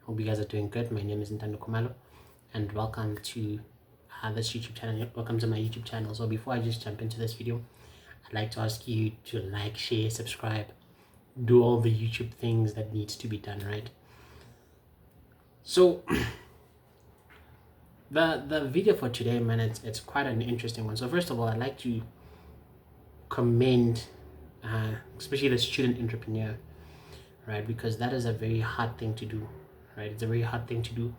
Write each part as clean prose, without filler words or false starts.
Hope you guys are doing good. My name is Ntando Kumalo, and welcome to this YouTube channel. Welcome to my YouTube channel. So before I just jump into this video, I'd like to ask you to like, share, subscribe, do all the YouTube things that needs to be done, right? So the video for today, man, it's quite an interesting one. So first of all, I'd like to commend especially the student entrepreneur, right? Because that is a very hard thing to do, right? It's a very hard thing to do.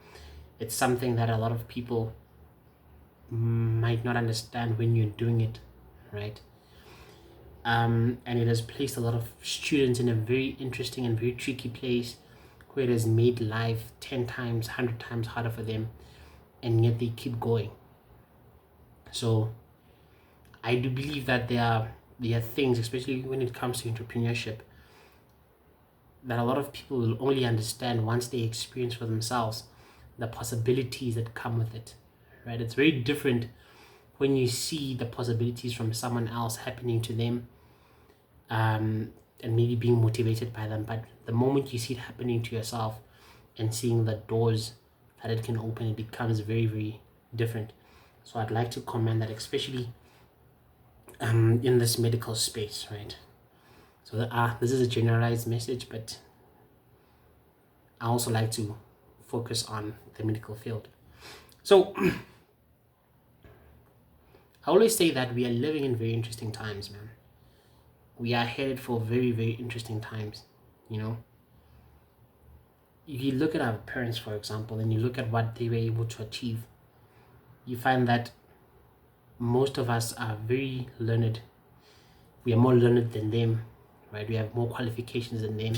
It's something that a lot of people might not understand when you're doing it, right? And it has placed a lot of students in a very interesting and very tricky place where it has made life 10 times, 100 times harder for them, and yet they keep going. So I do believe that there are things, especially when it comes to entrepreneurship, that a lot of people will only understand once they experience for themselves the possibilities that come with it, right? It's very different when you see the possibilities from someone else happening to them, and maybe being motivated by them. But the moment you see it happening to yourself and seeing the doors that it can open, it becomes very, very different. So I'd like to commend that, especially in this medical space, right? So this is a generalized message, but I also like to focus on the medical field. So I always say that we are living in very interesting times, man. We are headed for very, very interesting times, you know. If you look at our parents, for example, and you look at what they were able to achieve, you find that most of us are very learned. We are more learned than them, right? We have more qualifications than them.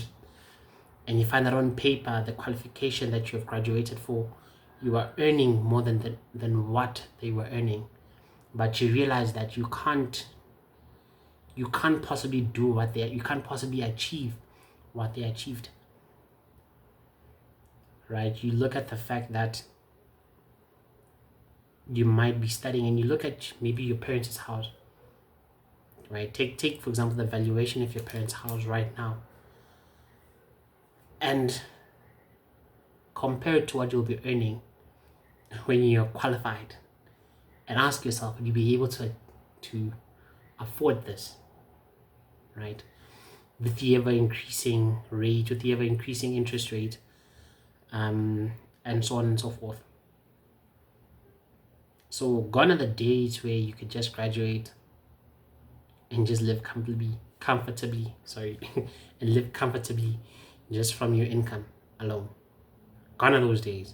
And you find that on paper, the qualification that you have graduated for, you are earning more than what they were earning. But you realize that you can't possibly do you can't possibly achieve what they achieved, right? You look at the fact that you might be studying, and you look at maybe your parents' house, right? Take for example the valuation of your parents' house right now, and compare it to what you'll be earning when you're qualified, and ask yourself, would you be able to afford this, right? With the ever increasing rate, with the ever increasing interest rate, and so on and so forth. So gone are the days where you could just graduate and just live comfortably, and live comfortably just from your income alone. Gone are those days.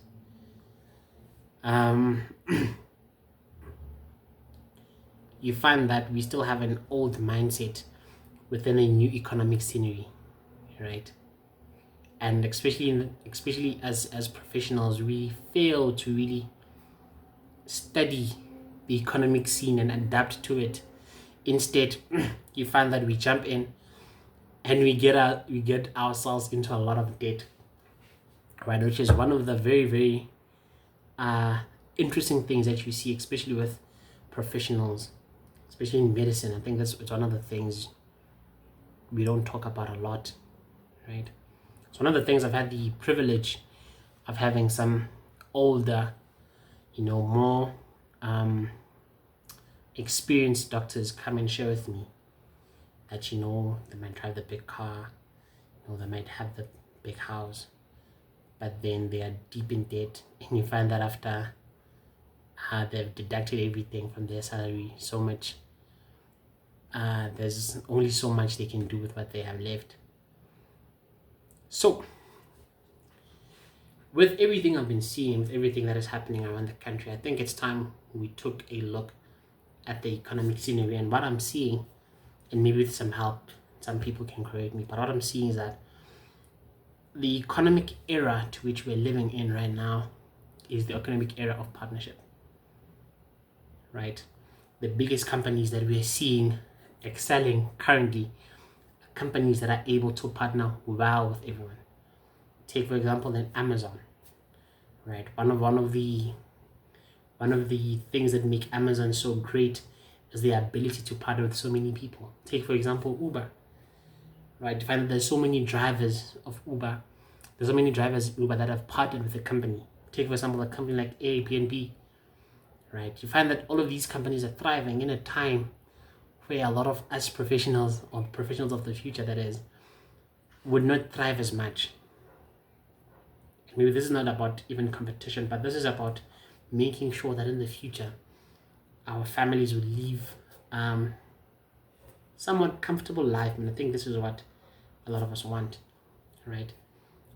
You find that we still have an old mindset within a new economic scenery, right? And especially as professionals, we fail to really study the economic scene and adapt to it. Instead, you find that we jump in and we get ourselves into a lot of debt, right? Which is one of the very, very interesting things that you see, especially with professionals, especially in medicine. I think it's one of the things we don't talk about a lot, right? So one of the things, I've had the privilege of having some older, more experienced doctors come and share with me that, they might drive the big car, they might have the big house, but then they are deep in debt. And you find that after they've deducted everything from their salary, so much, there's only so much they can do with what they have left. So with everything I've been seeing, with everything that is happening around the country, I think it's time we took a look at the economic scenery. And what I'm seeing, and maybe with some help, some people can correct me, but what I'm seeing is that the economic era to which we're living in right now is the economic era of partnership, right? The biggest companies that we're seeing excelling currently are companies that are able to partner well with everyone. Take for example an Amazon, right? One of the things that make Amazon so great is the ability to partner with so many people. Take for example Uber, right? You find that there's so many drivers of Uber There's so many drivers at Uber that have partnered with a company. Take, for example, a company like Airbnb, right? You find that all of these companies are thriving in a time where a lot of us professionals, or professionals of the future that is, would not thrive as much. Maybe this is not about even competition, but this is about making sure that in the future our families will live somewhat comfortable life. And I think this is what a lot of us want, right?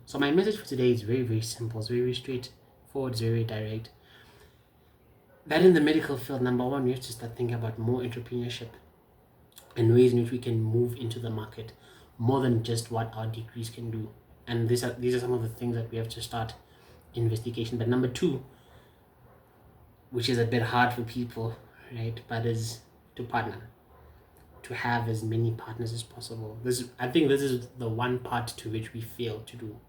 So my message for today is very, very simple. It's very, very straightforward. It's very direct. That in the medical field, number one, we have to start thinking about more entrepreneurship and ways in which we can move into the market more than just what our degrees can do. And these are some of the things that we have to start investigation. But number two, which is a bit hard for people, right? But is to partner, to have as many partners as possible. I think this is the one part to which we fail to do,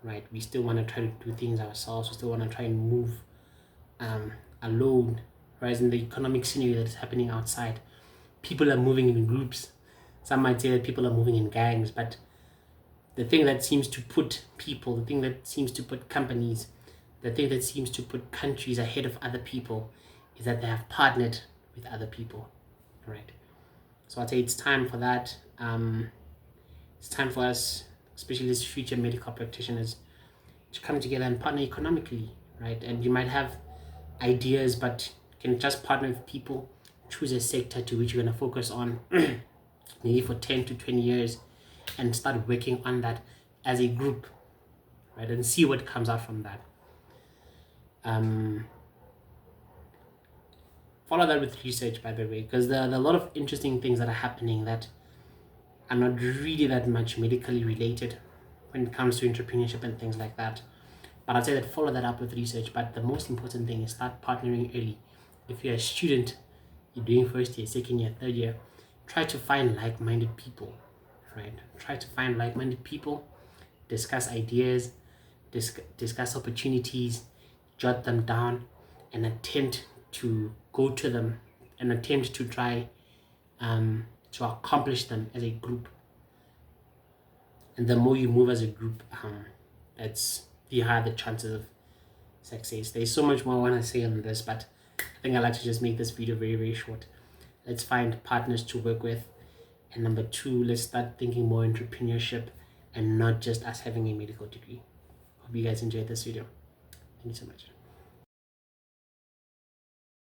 right? We still want to try to do things ourselves. We still want to try and move alone, whereas in the economic scenario that is happening outside, people are moving in groups. Some might say that people are moving in gangs, but the thing that seems to put people, the thing that seems to put companies, the thing that seems to put countries ahead of other people is that they have partnered with other people, right? So I'd say it's time for that. It's time for us, especially as future medical practitioners, to come together and partner economically, right? And you might have ideas, but you can just partner with people, choose a sector to which you're going to focus on maybe for 10 to 20 years and start working on that as a group, right? And see what comes out from that. Follow that with research, by the way, because there are a lot of interesting things that are happening that are not really that much medically related when it comes to entrepreneurship and things like that. But I'd say that follow that up with research. But the most important thing is start partnering early. If you're a student, you're doing first year, second year, third year, try to find like-minded people, right? Try to find like-minded people, discuss ideas, discuss opportunities, jot them down, and attempt to go to them and attempt to try to accomplish them as a group. And the more you move as a group, that's the higher the chances of success. There's so much more I want to say on this, but I think I'd like to just make this video very, very short. Let's find partners to work with. And number two, let's start thinking more entrepreneurship and not just us having a medical degree. Hope you guys enjoyed this video. Thank you so much.